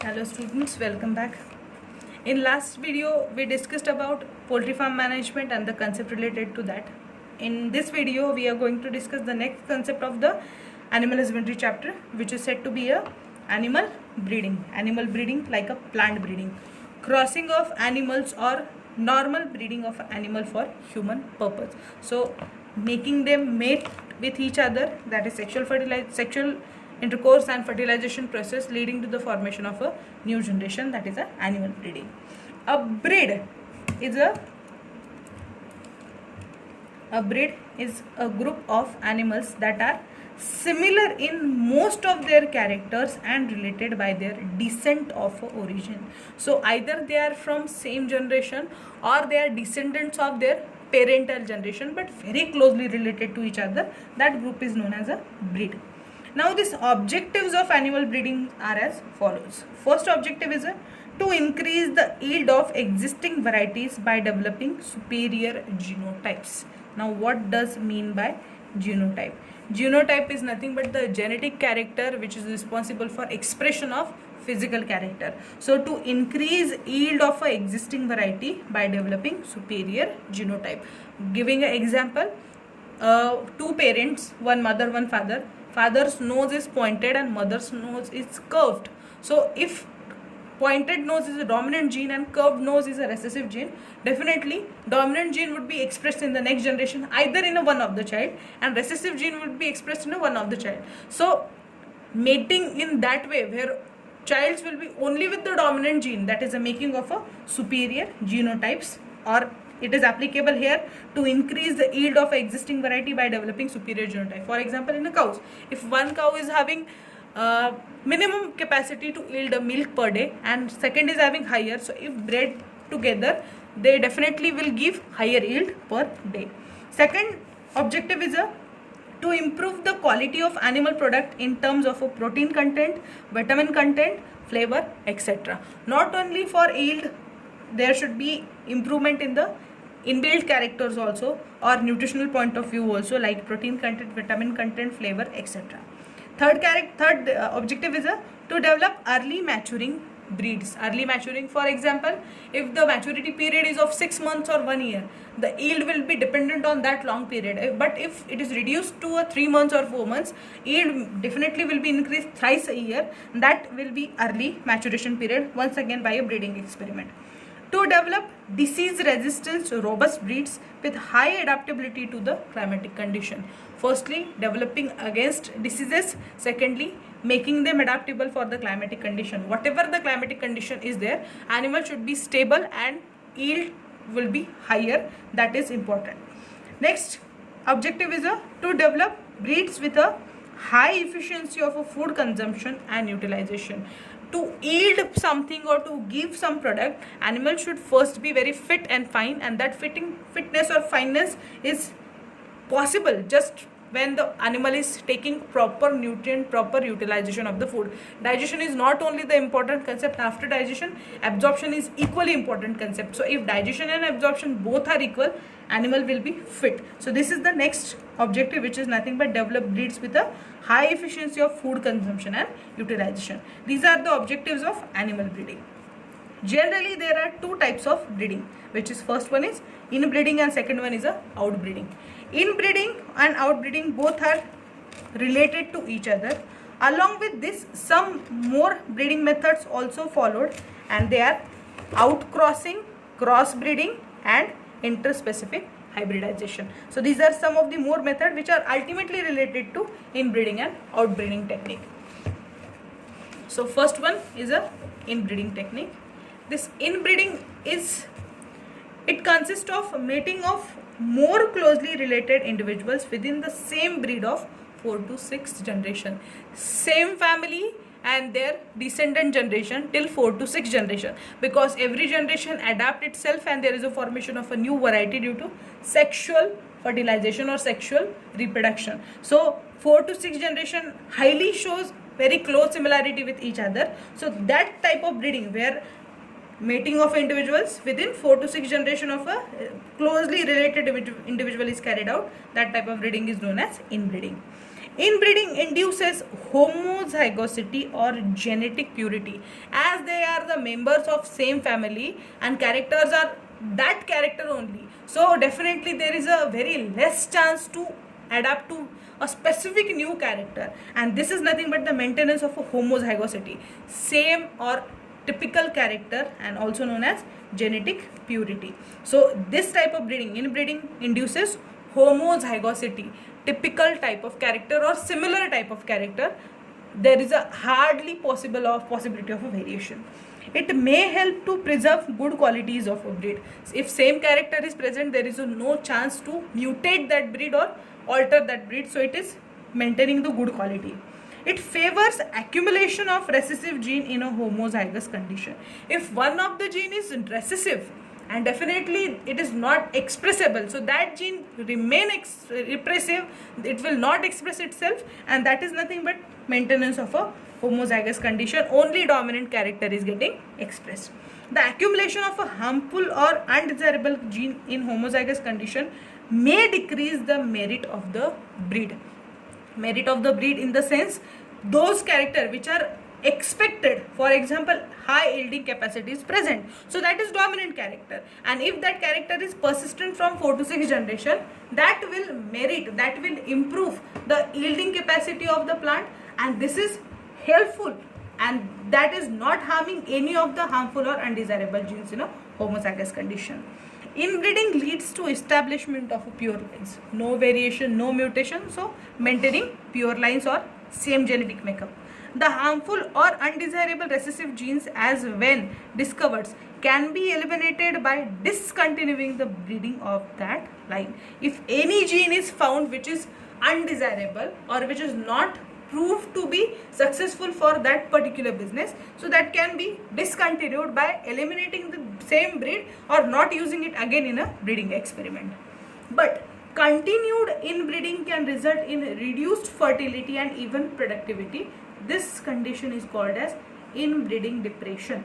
Hello students, welcome back. In last video we discussed about poultry farm management and the concept related to that. In this video we are going to discuss the next concept of the animal husbandry chapter, which is said to be a animal breeding like a plant breeding, crossing of animals or normal breeding of animal for human purpose. So making them mate with each other, that is sexual intercourse and fertilization process leading to the formation of a new generation, that is a animal breeding. A breed is a group of animals that are similar in most of their characters and related by their descent of origin. So either they are from same generation or they are descendants of their parental generation but very closely related to each other. That group is known as a breed. Now these objectives of animal breeding are as follows. First objective is to increase the yield of existing varieties by developing superior genotypes. Now what does mean by genotype? Genotype is nothing but the genetic character which is responsible for expression of physical character. So to increase yield of a existing variety by developing superior genotype. Giving an example, two parents, one mother, one father. Father's nose is pointed and mother's nose is curved. So if pointed nose is a dominant gene and curved nose is a recessive gene, definitely dominant gene would be expressed in the next generation either in a one of the child, and recessive gene would be expressed in a one of the child. So mating in that way where childs will be only with the dominant gene, that is a making of a superior genotypes, or it is applicable here to increase the yield of existing variety by developing superior genotype. For example, in a cows, if one cow is having minimum capacity to yield a milk per day and second is having higher, so if bred together they definitely will give higher yield per day. Second objective is to improve the quality of animal product in terms of a protein content, vitamin content, flavor, etc. Not only for yield, there should be improvement in the inbuilt characters also, or nutritional point of view also, like protein content, vitamin content, flavor, etc. Third objective is to develop early maturing breeds. Early maturing, for example, if the maturity period is of 6 months or 1 year, the yield will be dependent on that long period. But if it is reduced to a 3 months or 4 months, yield definitely will be increased thrice a year. That will be early maturation period, once again by a breeding experiment. To develop disease resistance robust breeds with high adaptability to the climatic condition. Firstly, developing against diseases. Secondly, making them adaptable for the climatic condition. Whatever the climatic condition is there, animal should be stable and yield will be higher. That is important. Next objective is to develop breeds with a high efficiency of a food consumption and utilization. To yield something or to give some product, animal should first be very fit and fine, and that fitness or fineness is possible just when the animal is taking proper nutrient, proper utilization of the food. Digestion is not only the important concept. After digestion, absorption is equally important concept. So if digestion and absorption both are equal, animal will be fit. So this is the next objective, which is nothing but develop breeds with a high efficiency of food consumption and utilization. These are the objectives of animal breeding. Generally there are two types of breeding, which is first one is inbreeding and second one is outbreeding. Inbreeding and outbreeding both are related to each other. Along with this, some more breeding methods also followed, and they are outcrossing, crossbreeding and interspecific hybridization. So these are some of the more methods which are ultimately related to inbreeding and outbreeding technique. So first one is a inbreeding technique. This inbreeding it consists of mating of more closely related individuals within the same breed of 4 to 6 generation. Same family and their descendant generation till 4 to 6 generation, because every generation adapt itself and there is a formation of a new variety due to sexual fertilization or sexual reproduction. So 4 to 6 generation highly shows very close similarity with each other. So that type of breeding where mating of individuals within 4 to 6 generation of a closely related individual is carried out, that type of breeding is known as inbreeding. Inbreeding induces homozygosity or genetic purity, as they are the members of same family and characters are that character only. So definitely there is a very less chance to adapt to a specific new character, and this is nothing but the maintenance of a homozygosity, same or typical character, and also known as genetic purity. So this type of breeding, inbreeding, induces homozygosity, typical type of character or similar type of character. There is a hardly possibility of a variation. It may help to preserve good qualities of a breed. If same character is present, there is no chance to mutate that breed or alter that breed, so it is maintaining the good quality. It favors accumulation of recessive gene in a homozygous condition. If one of the gene is recessive and definitely it is not expressible, so that gene remain repressive, it will not express itself, and that is nothing but maintenance of a homozygous condition. Only dominant character is getting expressed. The accumulation of a harmful or undesirable gene in homozygous condition may decrease the merit of the breed. Merit of the breed in the sense, those character which are expected, for example high yielding capacity is present, so that is dominant character, and if that character is persistent from 4 to 6 generation, that will merit, that will improve the yielding capacity of the plant, and this is helpful, and that is not harming any of the harmful or undesirable genes in a homozygous condition. Inbreeding leads to establishment of pure lines, no variation, no mutation, so maintaining pure lines or same genetic makeup. The harmful or undesirable recessive genes, as when discovered, can be eliminated by discontinuing the breeding of that line. If any gene is found which is undesirable or which is not proved to be successful for that particular business, so that can be discontinued by eliminating the same breed or not using it again in a breeding experiment. But continued inbreeding can result in reduced fertility and even productivity. This condition is called as inbreeding depression.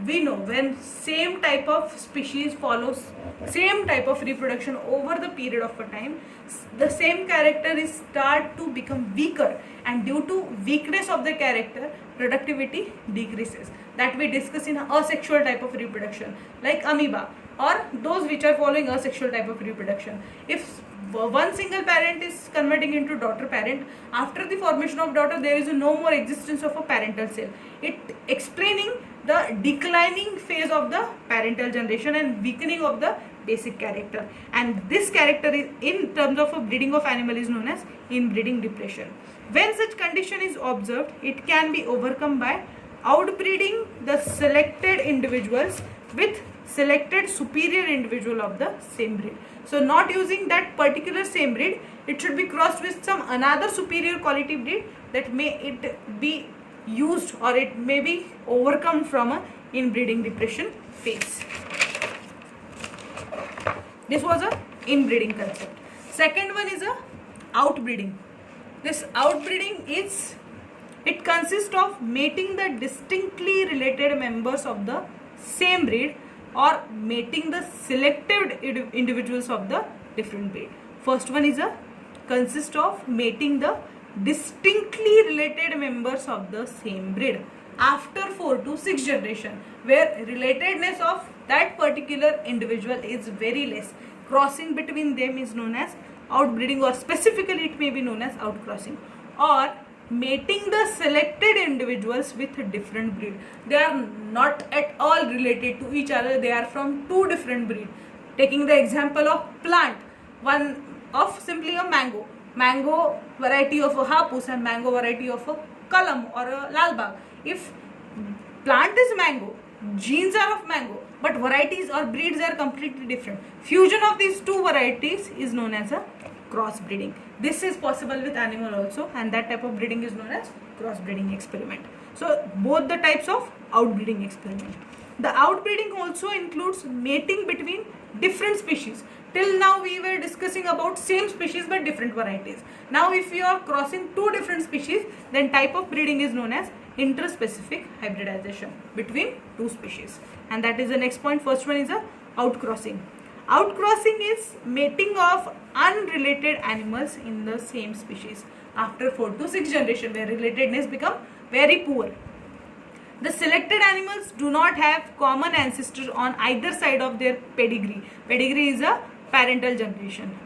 We know when same type of species follows same type of reproduction over the period of a time, the same character is start to become weaker, and due to weakness of the character, productivity decreases. That we discuss in asexual type of reproduction like amoeba, or those which are following asexual type of reproduction. If one single parent is converting into daughter parent, after the formation of daughter there is no more existence of a parental cell, it explaining the declining phase of the parental generation and weakening of the basic character, and this character is in terms of a breeding of animal is known as inbreeding depression. When such condition is observed, it can be overcome by outbreeding the selected individuals with selected superior individual of the same breed. So not using that particular same breed, it should be crossed with some another superior quality breed, that may it be used or it may be overcome from a inbreeding depression phase. This was a inbreeding concept. Second one is a outbreeding. This outbreeding is, it consists of mating the distinctly related members of the same breed or mating the selected individuals of the different breed. First one is a consists of mating the distinctly related members of the same breed after 4 to 6 generation, where relatedness of that particular individual is very less. Crossing between them is known as outbreeding, or specifically it may be known as outcrossing, or mating the selected individuals with a different breed. They are not at all related to each other, they are from two different breeds. Taking the example of plant, one of simply a mango variety of a hapus and mango variety of a kalam or a lalbag. If plant is mango, genes are of mango, but varieties or breeds are completely different. Fusion of these two varieties is known as a crossbreeding. This is possible with animal also, and that type of breeding is known as crossbreeding experiment. So both the types of outbreeding experiment. The outbreeding also includes mating between different species. Till now we were discussing about same species but different varieties. Now if you are crossing two different species, then type of breeding is known as interspecific hybridization between two species, and that is the next point. First one is a outcrossing. Outcrossing is mating of unrelated animals in the same species. after 4 to 6 generation, where relatedness become very poor. The selected animals do not have common ancestors on either side of their pedigree. Pedigree is a parental generation.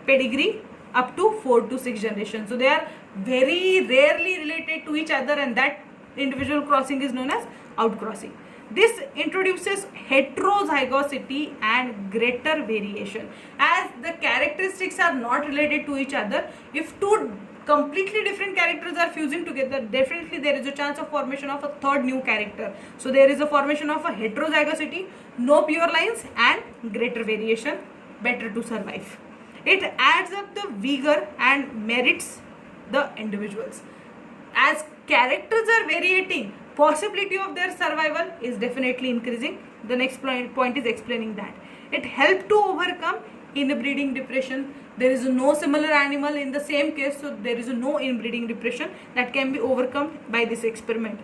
Pedigree up to 4 to 6 generations. So they are very rarely related to each other, and that individual crossing is known as outcrossing. This introduces heterozygosity and greater variation. As the characteristics are not related to each other, if two completely different characters are fusing together, definitely there is a chance of formation of a third new character. So there is a formation of a heterozygosity, no pure lines, and greater variation, better to survive. It adds up the vigor and merits the individuals. As characters are variating, possibility of their survival is definitely increasing. The next point is explaining that. It helps to overcome inbreeding depression. There is no similar animal in the same case, so there is no inbreeding depression that can be overcome by this experiment.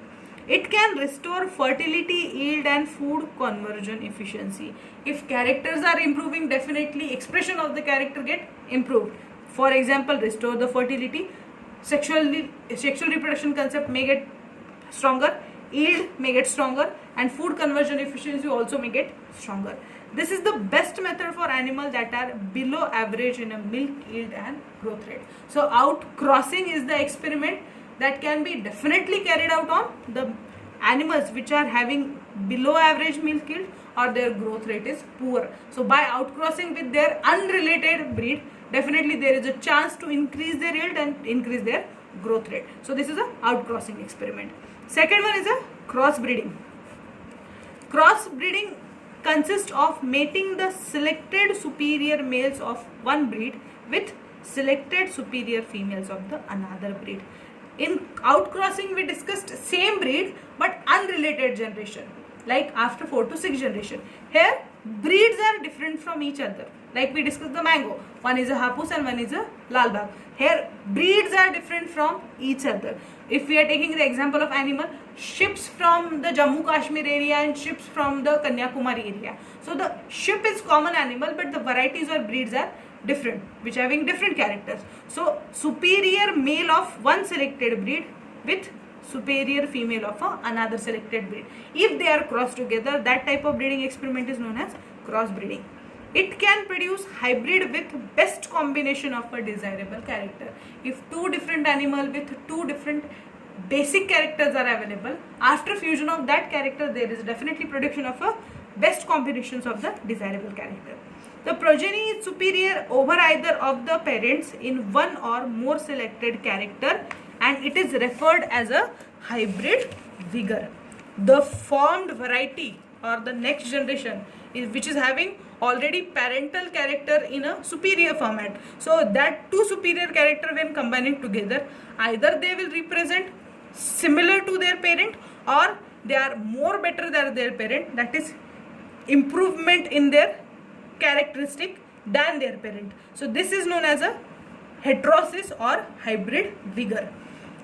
It can restore fertility, yield, and food conversion efficiency. If characters are improving, definitely expression of the character get improved. For example, restore the fertility, sexual reproduction concept may get stronger, yield may get stronger, and food conversion efficiency also may get stronger. This is the best method for animals that are below average in a milk yield and growth rate. So outcrossing is the experiment that can be definitely carried out on the animals which are having below average milk yield or their growth rate is poor. So by outcrossing with their unrelated breed, definitely there is a chance to increase their yield and increase their growth rate. So this is a outcrossing experiment. Second one is a crossbreeding. Crossbreeding consists of mating the selected superior males of one breed with selected superior females of the another breed. In outcrossing, we discussed same breed but unrelated generation, like after 4 to 6 generation. Here breeds are different from each other, like we discussed the mango. One is a Hapus and one is a Lal Bagh. Here breeds are different from each other. If we are taking the example of animal, ships from the Jammu Kashmir area and ships from the Kanyakumari area. So the ship is common animal, but the varieties or breeds are different, which are having different characters. So superior male of one selected breed with superior female of another selected breed. If they are crossed together, that type of breeding experiment is known as crossbreeding. It can produce hybrid with best combination of a desirable character. If two different animal with two different basic characters are available, after fusion of that character, there is definitely production of a best combinations of the desirable character. The progeny is superior over either of the parents in one or more selected character, and it is referred as a hybrid vigor. The formed variety or the next generation which is having already parental character in a superior format. So that two superior character when combining together, either they will represent similar to their parent or they are more better than their parent, that is improvement in their characteristic than their parent. So this is known as a heterosis or hybrid vigor.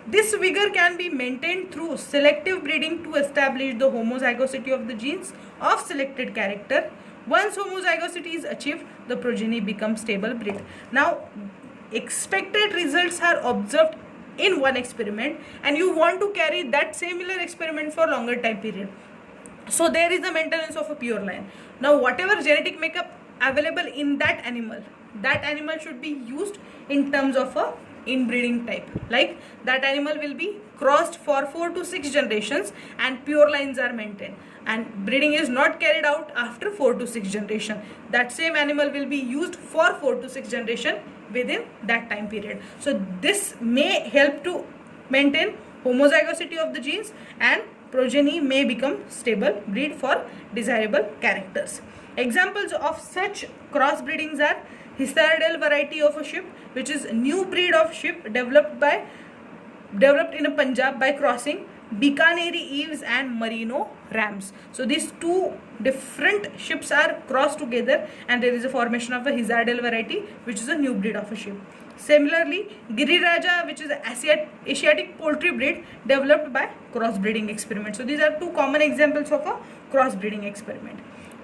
This vigor can be maintained through selective breeding to establish the homozygosity of the genes of selected character. Once homozygosity is achieved, the progeny becomes stable breed. Now, expected results are observed in one experiment, and you want to carry that similar experiment for longer time period. So there is the maintenance of a pure line. Now, whatever genetic makeup available in that animal should be used in terms of a inbreeding type. Like that animal will be crossed for 4 to 6 generations and pure lines are maintained, and breeding is not carried out after 4 to 6 generation. That same animal will be used for 4 to 6 generation within that time period. So this may help to maintain homozygosity of the genes, and progeny may become stable breed for desirable characters. Examples of such crossbreedings are Hisardale variety of a sheep, which is a new breed of sheep developed in a Punjab by crossing Bikaneri Eves and Merino Rams. So these two different ships are crossed together and there is a formation of a Hisardale variety, which is a new breed of a sheep. Similarly, Giriraja, which is an Asiatic poultry breed developed by crossbreeding experiment. So these are two common examples of a crossbreeding experiment.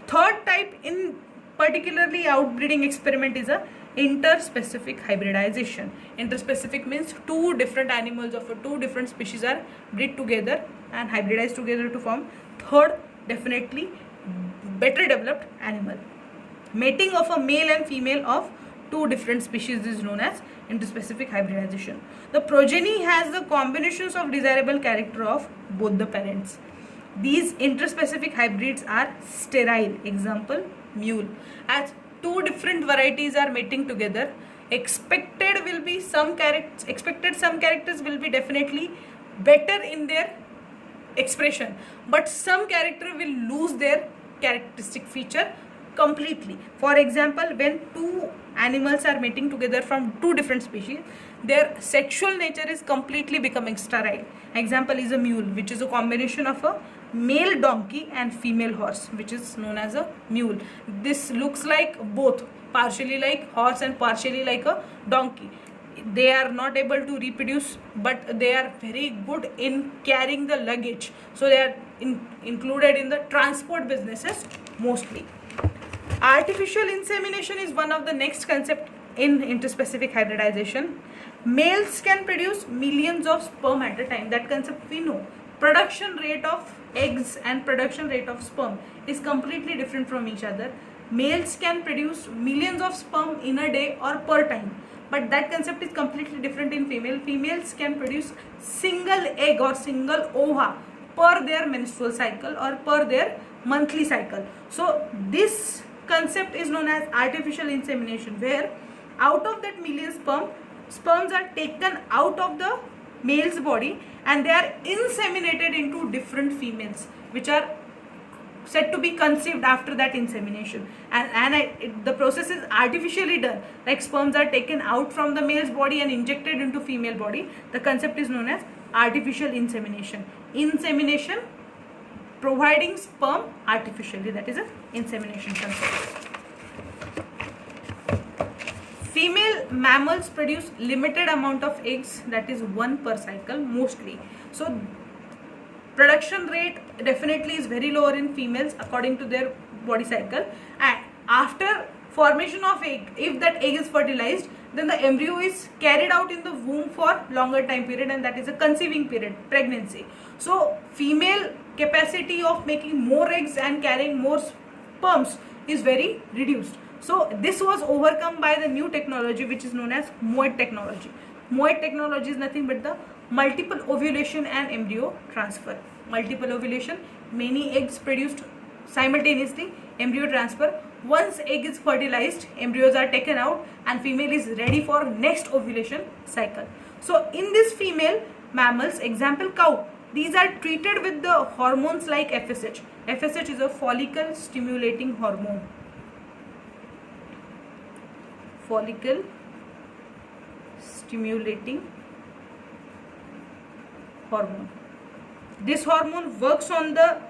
Third type in particularly outbreeding experiment is a interspecific hybridization. Interspecific means two different animals of two different species are bred together and hybridized together to form third, definitely better developed animal. Mating of a male and female of two different species is known as interspecific hybridization. The progeny has the combinations of desirable character of both the parents. These interspecific hybrids are sterile. Example, mule. As two different varieties are mating together, expected some characters will be definitely better in their expression, but some character will lose their characteristic feature completely. For example, when two animals are mating together from two different species, their sexual nature is completely becoming sterile. Example is a mule, which is a combination of a male donkey and female horse, which is known as a mule. This looks like both, partially like horse and partially like a donkey. They are not able to reproduce, but they are very good in carrying the luggage, so they are included in the transport businesses mostly. Artificial insemination is one of the next concept in interspecific hybridization. Males can produce millions of sperm at a time. That concept we know. Production rate of eggs and production rate of sperm is completely different from each other. Males can produce millions of sperm in a day or per time, but that concept is completely different in female. Females can produce single egg or single ova per their menstrual cycle or per their monthly cycle. So this concept is known as artificial insemination, where out of that million sperms are taken out of the male's body and they are inseminated into different females, which are said to be conceived after that insemination, and the process is artificially done, like sperms are taken out from the male's body and injected into female body. The concept is known as artificial insemination. Insemination, providing sperm artificially, that is a insemination concept. Female mammals produce limited amount of eggs, that is one per cycle mostly. So production rate definitely is very lower in females according to their body cycle, and after formation of egg, if that egg is fertilized, then the embryo is carried out in the womb for longer time period, and that is a conceiving period, pregnancy. So female capacity of making more eggs and carrying more sperms is very reduced. So this was overcome by the new technology which is known as MOET technology. MOET technology is nothing but the multiple ovulation and embryo transfer. Multiple ovulation, many eggs produced simultaneously, embryo transfer. Once egg is fertilized, embryos are taken out and female is ready for next ovulation cycle. So in this female mammals, example cow, these are treated with the hormones like FSH. FSH is a follicle stimulating hormone. Follicle stimulating hormone. This hormone works on the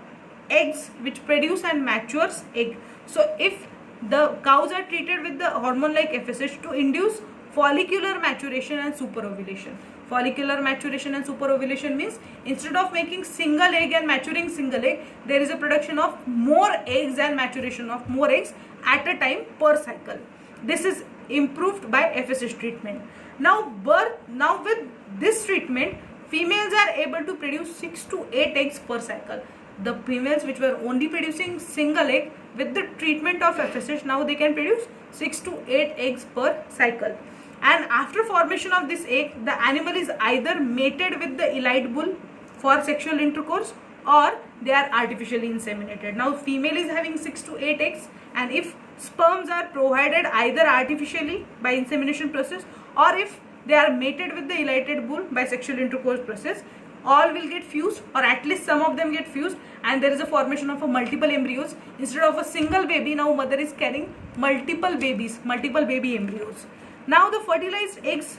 eggs which produce and matures egg. So if the cows are treated with the hormone like FSH to induce follicular maturation and superovulation. Follicular maturation and superovulation means instead of making single egg and maturing single egg, there is a production of more eggs and maturation of more eggs at a time per cycle. This is improved by FSH treatment. Now with this treatment, females are able to produce 6 to 8 eggs per cycle. The females which were only producing single egg, with the treatment of FSH, now they can produce 6 to 8 eggs per cycle. And after formation of this egg, the animal is either mated with the elite bull for sexual intercourse or they are artificially inseminated. Now female is having 6 to 8 eggs, and if sperms are provided either artificially by insemination process or if they are mated with the elated bull by sexual intercourse process, all will get fused, or at least some of them get fused, and there is a formation of a multiple embryos. Instead of a single baby, now mother is carrying multiple babies, multiple baby embryos. Now the fertilized eggs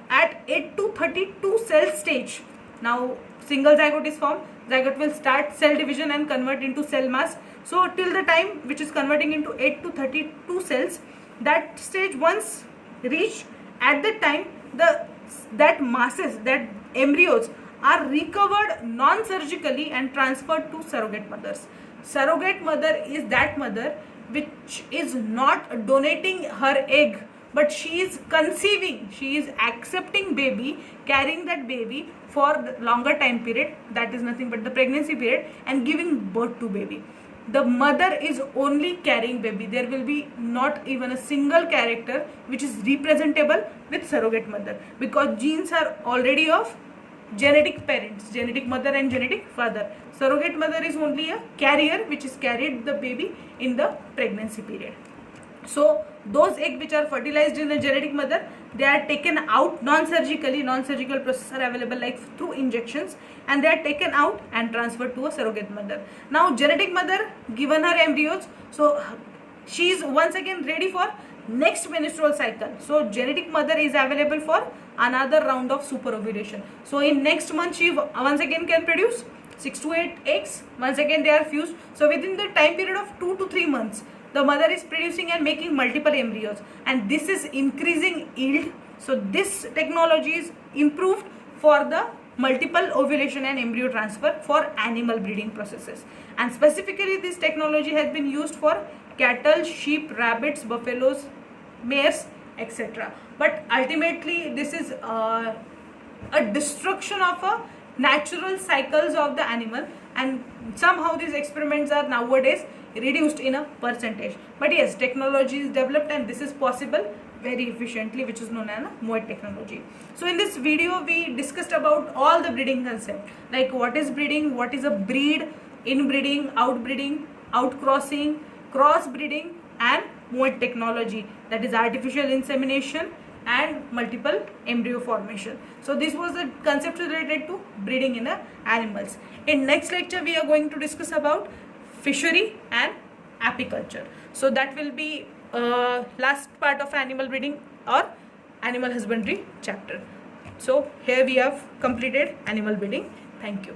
at 8 to 32 cell stage, now single zygote is formed. Zygote will start cell division and convert into cell mass. So till the time which is converting into 8 to 32 cells, that stage once reached, at that time that masses, that embryos are recovered non-surgically and transferred to surrogate mothers. Surrogate mother is that mother which is not donating her egg, but she is conceiving, she is accepting baby, carrying that baby for the longer time period, that is nothing but the pregnancy period, and giving birth to baby. The mother is only carrying baby. There will be not even a single character which is representable with surrogate mother, because genes are already of genetic parents, genetic mother and genetic father. Surrogate mother is only a carrier which is carried the baby in the pregnancy period. So those eggs which are fertilized in a genetic mother, they are taken out non-surgically. Non-surgical processes are available like through injections, and they are taken out and transferred to a surrogate mother. Now genetic mother given her embryos, so she is once again ready for next menstrual cycle. So genetic mother is available for another round of superovulation. So in next month she once again can produce 6 to 8 eggs. Once again they are fused. So within the time period of 2 to 3 months, the mother is producing and making multiple embryos, and this is increasing yield. So this technology is improved for the multiple ovulation and embryo transfer for animal breeding processes, and specifically this technology has been used for cattle, sheep, rabbits, buffaloes, mares, etc. But ultimately this is a destruction of a natural cycles of the animal, and somehow these experiments are nowadays reduced in a percentage. But yes, technology is developed and this is possible very efficiently, which is known as Moet technology. So in this video we discussed about all the breeding concept, like what is breeding, what is a breed, inbreeding, outbreeding, outcrossing, crossbreeding, and Moet technology, that is artificial insemination and multiple embryo formation. So this was the concept related to breeding in animals. In next lecture we are going to discuss about fishery and apiculture. So that will be last part of animal breeding or animal husbandry chapter. So here we have completed animal breeding. Thank you.